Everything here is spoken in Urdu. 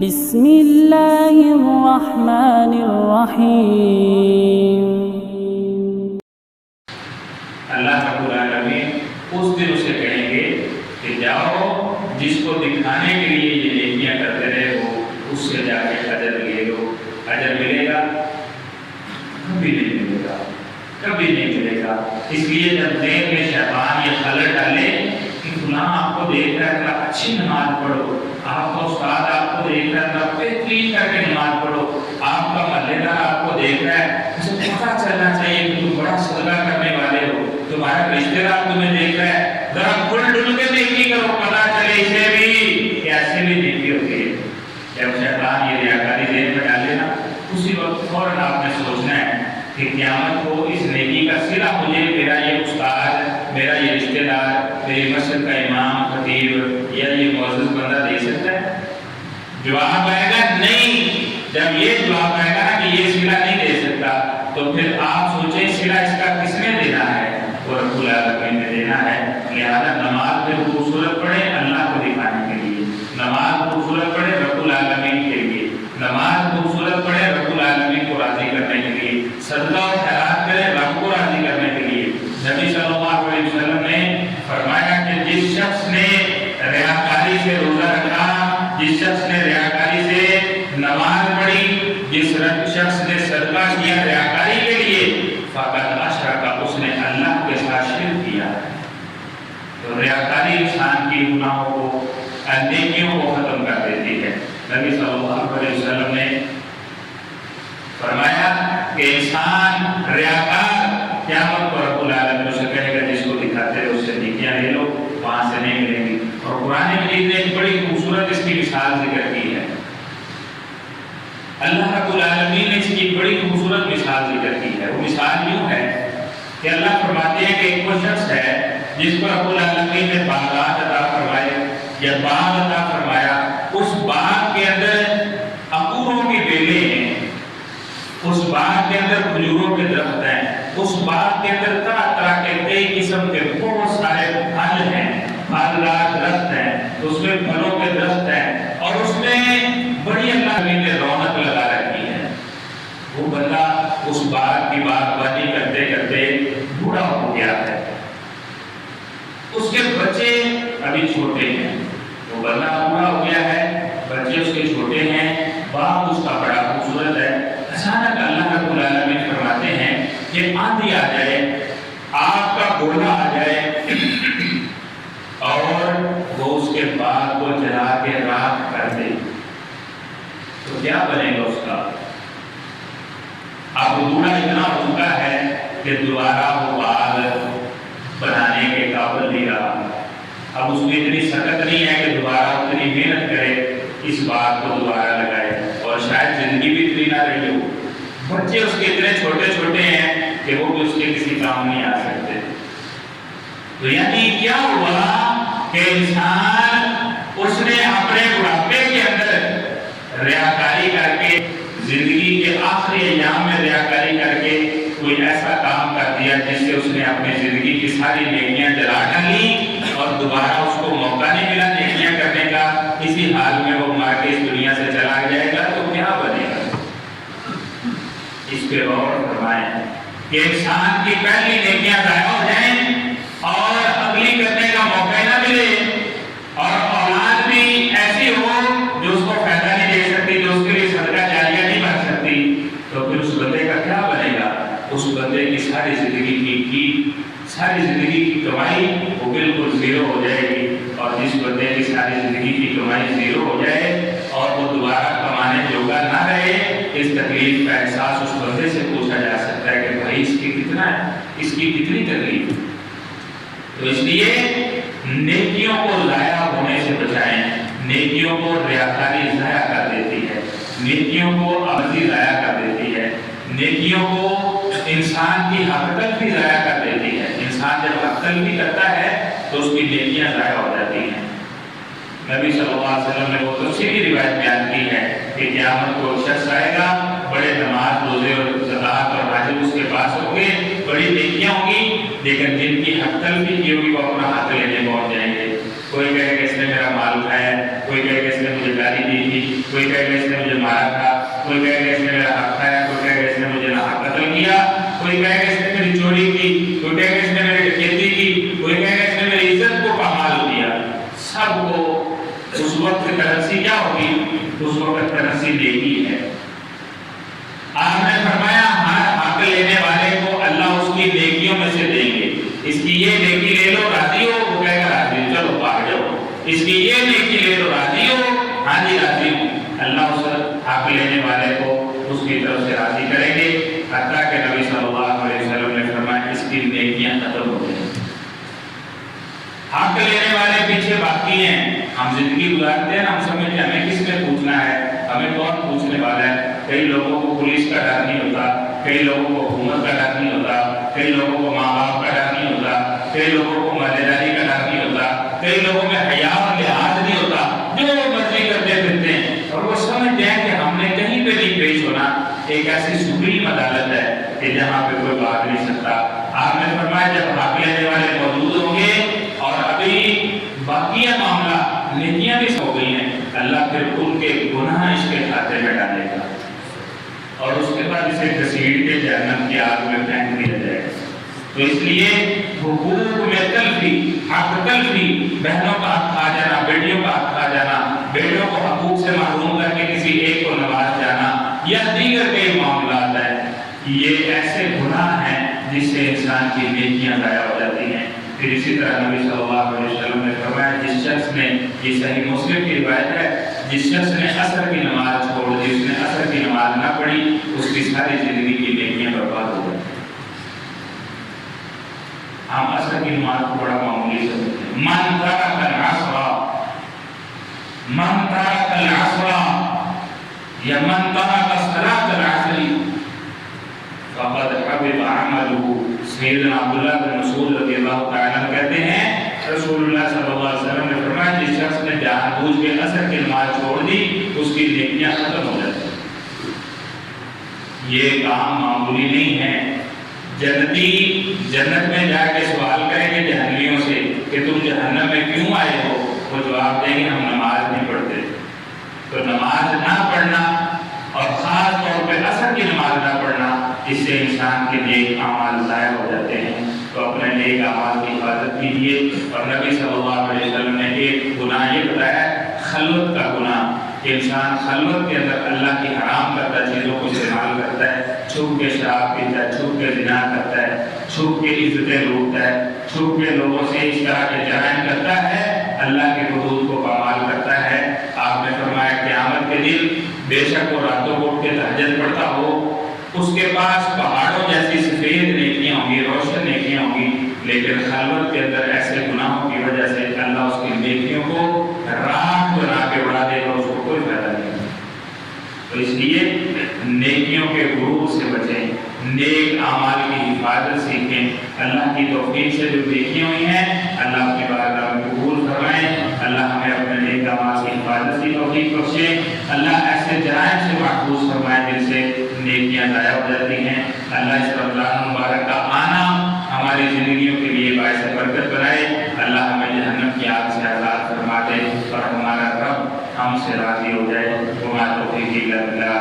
بسم اللہ الرحمن الرحیم۔ اللہ رب العالمین اس دن اسے کہیں گے کہ جاؤ جس کو دکھانے کے لیے یہ نیکیاں کرتے رہے ہو اس سے جا کے اجر لے لو۔ اجر ملے گا؟ کبھی نہیں ملے گا، کبھی نہیں ملے گا۔ اس لیے جب دین میں شیطان یہ خلل ڈالے کہ فلاں آپ کو دیکھ رہا ہے اچھی نماز پڑھو، آپ کا استاد آپ کو دیکھ رہا ہے بہترین کر کے نماز پڑھو، آپ کا محلے دار آپ کو دیکھ رہا ہے، اسے پتہ چلنا چاہیے کہ تم بڑا صدقہ کرنے والے ہو، تمہارا رشتے دار تمہیں دیکھ رہا ہے، ذرا کھل ڈل کے نیکی کرو، پتہ چلے اسے بھی کہ ایسے بھی نیکی ہوتی ہے۔ جب شیطان یہ ریاکاری ذہن میں ڈالے نا، اسی وقت فوراً آپ نے سوچنا ہے کہ قیامت کو اس نیکی کا صلہ مجھے میرا یہ استاد، میرا یہ رشتے دار، میری مسجد کا امام، خطیب یا یہ معزز بندہ دے سکتا ہے؟ جواب آئے گا نہیں۔ جب یہ جواب آئے گا کہ یہ صلہ نہیں دے سکتا تو پھر آپ سوچیں صلہ اس کا کس نے دینا ہے؟ وہ رب العالمین نے دینا ہے۔ لہذا نماز پہ خوبصورت پڑھے اللہ کو دکھانے کے لیے، نماز خوبصورت پڑھے رب العالمین کے لیے، نماز خوبصورت پڑھے رب العالمین کو راضی کرنے کے لیے، صدقہ و خیرات کرے رب کو راضی کرنے کے لیے۔ نبی صلی اللہ علیہ وسلم نے فرمایا کہ جس شخص نے ریاکاری سے روزہ رکھا، جس شخص نے ریاکاری سے نماز پڑھی، جس شخص نے صدقہ کیا ریاکاری کے لیے، فقط اشرک، اس نے اللہ کے ساتھ شرک کیا۔ تو ریاکاری انسان کی گناہوں کو، نیکیوں کو ختم کر دیتی ہے۔ نبی صلی اللہ علیہ وسلم نے فرمایا کہ انسان ریاکار قیامت کو رب العالمین سے کہے گا جس کو دکھاتے ہو اس سے نیکیاں لے لو، وہاں سے نہیں ملیں گی۔ اور قرآن مجید نے ایک بڑی خوبصورت اس کی مثال ذکر کی ہے۔ اللہ رب العالمین نے اس کی بڑی خوبصورت مثال ذکر کی ہے۔ وہ مثال یوں ہے کہ اللہ فرماتے ہیں کہ ایک وہ شخص ہے جس کو رب العالمین نے باغات عطا فرمائے یا باغ عطا فرمایا، اس باغ کے اندر انگوروں کی بیلیں ہیں، اس باغ کے اندر کھجوروں کے درخت ہیں، اس باغ کے اندر طرح طرح کے کئی قسم کے بہت سارے پھل ہیں، پھلدار درخت ہیں، اس میں پھلوں کے درخت ہیں، اور اس میں بڑی اللہ نے رونق لگا رکھی ہے۔ وہ بندہ اس باغ کی باغبانی کرتے کرتے بوڑھا ہو گیا ہے، اس کے بچے ابھی چھوٹے ہیں، وہ بندہ بوڑھا ہو گیا ہے، بچے اس کے چھوٹے ہیں، باغ اس کا بڑا خوبصورت ہے۔ اچانک اللہ رب العالمین فرماتے ہیں کہ آندھی آ جائے، آگ کا گولا آ جائے اور وہ اس کے باغ کو جلا کے راکھ کر دے، تو کیا بنے گا اس کا؟ اب بوڑھا اتنا ہو چکا ہے کہ دوبارہ وہ باغ بنانے کے قابل نہیں رہا، اب اس میں اتنی سخت نہیں ہے کہ دوبارہ اتنی محنت کرے اس باغ کو دوبارہ لگائے، اور شاید زندگی بھی اتنی نہ رہی ہو، بچے اس کے اتنے چھوٹے چھوٹے ہیں کہ وہ بھی اس کے کسی کام نہیں آ سکتے۔ تو یعنی کیا ہوا کہ انسان اس نے اپنے بڑھاپے کے اندر ریاکاری کر کے، زندگی کے آخری ایام میں ریاکاری کر کے کوئی ایسا کام کر دیا جس سے اس نے اپنی زندگی کی ساری نیکیاں جلا ڈالی، اور دوبارہ اس کو موقع نہیں ملا نیکیاں کرنے کا، اسی حال میں وہ مر کے اس دنیا سے چلا جائے گا، تو کیا بنے گا؟ اس پہ غور فرمائیں کہ انسان کی پہلی نیکیاں ضائع ہو جائیں اور اگلی کرنے کا موقع نہ ملے، اور اولاد بھی ایسی ہو جو اس کو فائدہ نہیں دے سکتی، جو اس کے لیے صدقہ جاریہ نہیں بن سکتی، تو پھر اس بندے کا کیا بنے گا؟ اس بندے کی ساری زندگی کی کمائی وہ بالکل زیرو ہو جائے گی، اور جس بندے کی ساری زندگی کی کمائی زیرو ہو جائے اور وہ دوبارہ کمانے جوگا نہ رہے، اس تکلیف کا احساس اس بندے سے پوچھا جا سکتا ہے کہ بھائی اس کی کتنا ہے، اس کی کتنی تکلیف۔ تو اس لیے نیکیوں کو ضائع ہونے سے بچائیں۔ نیکیوں کو ریاکاری ضائع کر دیتی ہے، نیکیوں کو عبثی ضائع کر دیتی ہے، نیکیوں کو انسان کی حق تلفی ضائع کر دیتی ہے۔ انسان جب حق تلفی کرتا ہے تو اس کی نیکیاں ضائع ہو جاتی ہیں۔ نبی صلی اللہ علیہ وسلم نے وہ تفصیلی روایت بیان کی ہے کہ قیامت کو شخص آئے گا، بڑے نماز روزے اور زکات اور حج اس کے پاس ہوں گے، بڑی نیکیاں ہوں گی، لیکن جن کی حق تلفی کی ہوگی وہ اپنا حق لینے پہنچ جائیں گے۔ کوئی کہے کہ اس نے میرا مال اٹھایا ہے، کوئی کہے کہ اس نے مجھے گالی دی تھی، کوئی کہے کہ اس نے مجھے مارا تھا، کوئی کہے کہ اس نے میرا حق کھایا، کوئی کہے کہ اس نے مجھے ناحق قتل کیا، کوئی کہے کہ اس نے میری چوری کی، کوئی کہے کہ اس نے میری ڈکیتی کی، کوئی کہے کہ اس نے میری عزت کو پامال کیا۔ سب کو اس وقت کرنسی کیا ہوگی؟ اس وقت کرنسی نیکی ہے۔ آپ نے فرمایا ہر حق لینے والے کو اللہ اس کی نیکیوں میں سے دیں گے۔ اس کی یہ نیکی لے لو، راضی ہو؟ وہ کہے گا راضی ہوں، چلو بھاگ جاؤ۔ اس کی یہ نیکی لے لو، راضی ہو؟ ہاں جی راضی ہوں۔ اللہ اس حق لینے والے کو اس کی طرف سے راضی کریں گے، حتیٰ کہ نبی صلی اللہ علیہ وسلم نے فرمایا اس کی نیکیاں ختم ہو جائیں۔ حق لینے والے پیچھے باقی ہیں، ہم زندگی گزارتے ہیں، ہم سمجھتے ہیں ہمیں کس میں پوچھنا ہے، ہمیں کون پوچھنے والا ہے۔ کئی لوگوں کو پولیس کا ڈر نہیں ہوتا، کئی لوگوں کو حکومت کا ڈر نہیں ہوتا، کئی لوگوں کو ماں باپ کا ڈر نہیں ہوتا، کئی لوگوں کو مالداری کا ڈر نہیں ہوتا، کئی لوگوں میں حیا اور لحاظ نہیں ہوتا، جو مرضی کرتے پھرتے ہیں اور وہ سمجھتے ہیں کہ ہم نے کہیں پہ نہیں پیش ہونا۔ ایک ایسی سپریم عدالت ہے کہ جہاں پہ کوئی بھاگ نہیں سکتا۔ آپ نے فرمایا جب حق لینے والے موجود ہوں گے اور ابھی باقی معاملہ نیکیاں بھی ہو گئی ہیں، اللہ پھر ان کے گناہ اس کے کھاتے میں ڈالے گا اور اس کے بعد اسے گھسیٹ کے جہنم کی آگ میں پھینک دیا جائے گا۔ تو اس لیے حقوق میں تلفی، حق تلفی، بہنوں کا حق کھا جانا، بیٹیوں کا حق کھا جانا، بیٹوں کو حقوق سے محروم کر کے کسی ایک کو نواز جانا یا دیگر کئی معاملات ہیں، یہ ایسے گناہ ہیں جس سے انسان کی نیکیاں ضائع ہو جاتی ہیں۔ پھر اسی طرح نبی صلی اللہ علیہ وسلم نے فرمایا جس شخص نے، یہ صحیح مسلم کی روایت ہے، جس شخص نے عصر کی نماز چھوڑ دی، اس نے عصر کی نماز نہ پڑھی، اس کی ساری زندگی کی نیکیاں برباد ہو گئی۔ ہم عصر کی نماز کو بڑا معمولی سمجھتے ہیں۔ من ترک العصر، من ترک العصر یا من ترک صلاۃ العصر فقد حبط عمله۔ سیدنا عبداللہ بن مسعود رضی اللہ تعالیٰ عنہ کہتے ہیں رسول اللہ صلی اللہ علیہ وسلم نے فرمایا جس شخص نے جان بوجھ کے عصر کی نماز چھوڑ دی اس کی نیکیاں ختم ہو جاتی ہیں۔ یہ کام معمولی نہیں ہے۔ جنتی جنت میں جا کے سوال کریں گے جہنمیوں سے کہ تم جہنم میں کیوں آئے ہو، وہ جواب دیں گے ہم نماز نہیں پڑھتے۔ تو نماز نہ پڑھنا اور خاص طور پہ عصر کی نماز نہ پڑھنا، اس سے انسان کے نیک اعمال ضائع ہو جاتے ہیں۔ تو اپنے نیک اعمال کی حفاظت کیجیے۔ اور نبی صلی اللہ علیہ وسلم نے ایک گناہ یہ بتایا خلوت کا گناہ، کہ انسان خلوت کے اندر اللہ کی حرام کرتا چیزوں کو استعمال کرتا ہے، چھپ کے شراب پیتا ہے، چھپ کے زنا کرتا ہے، چھپ کے عزتیں لوٹتا ہے، چھپ کے لوگوں سے اس طرح کے جرائم کرتا ہے، اللہ کے حدود کو پامال کرتا ہے۔ آپ نے فرمایا قیامت کے دن بے شک وہ راتوں کو اٹھ کے تہجد پڑھتا ہو، اس کے پاس پہاڑوں جیسی سفید نیکیاں ہوں گی، روشن نیکیاں ہوں گی، لیکن خلوت کے اندر ایسے گناہوں کی وجہ سے اللہ اس کی نیکیوں کو راکھ بنا کے اڑا دے گا، اس کو کوئی فائدہ نہیں ہے۔ تو اس لیے نیکیوں کے غرور سے بچیں، نیک اعمال کی حفاظت سیکھیں۔ اللہ کی توفیق سے جو نیکیاں ہوئی ہیں اللہ اپنی بارگاہ میں قبول فرمائیں۔ اللہ ہمیں اپنے نیک اعمال کی حفاظت کی توفیق بخشے۔ اللہ ایسے جرائم سے محفوظ فرمائے جن سے نیکیاں ضائع ہو جاتی ہیں۔ اللہ اس رمضان مبارک کا آنا ہماری زندگیوں کے لیے باعث برکت بنائے۔ اللہ ہمیں جہنم کی آگ سے آزاد فرما دے اور ہمارا رب ہم سے راضی ہو جائے۔ وما توفیقی الا باللہ۔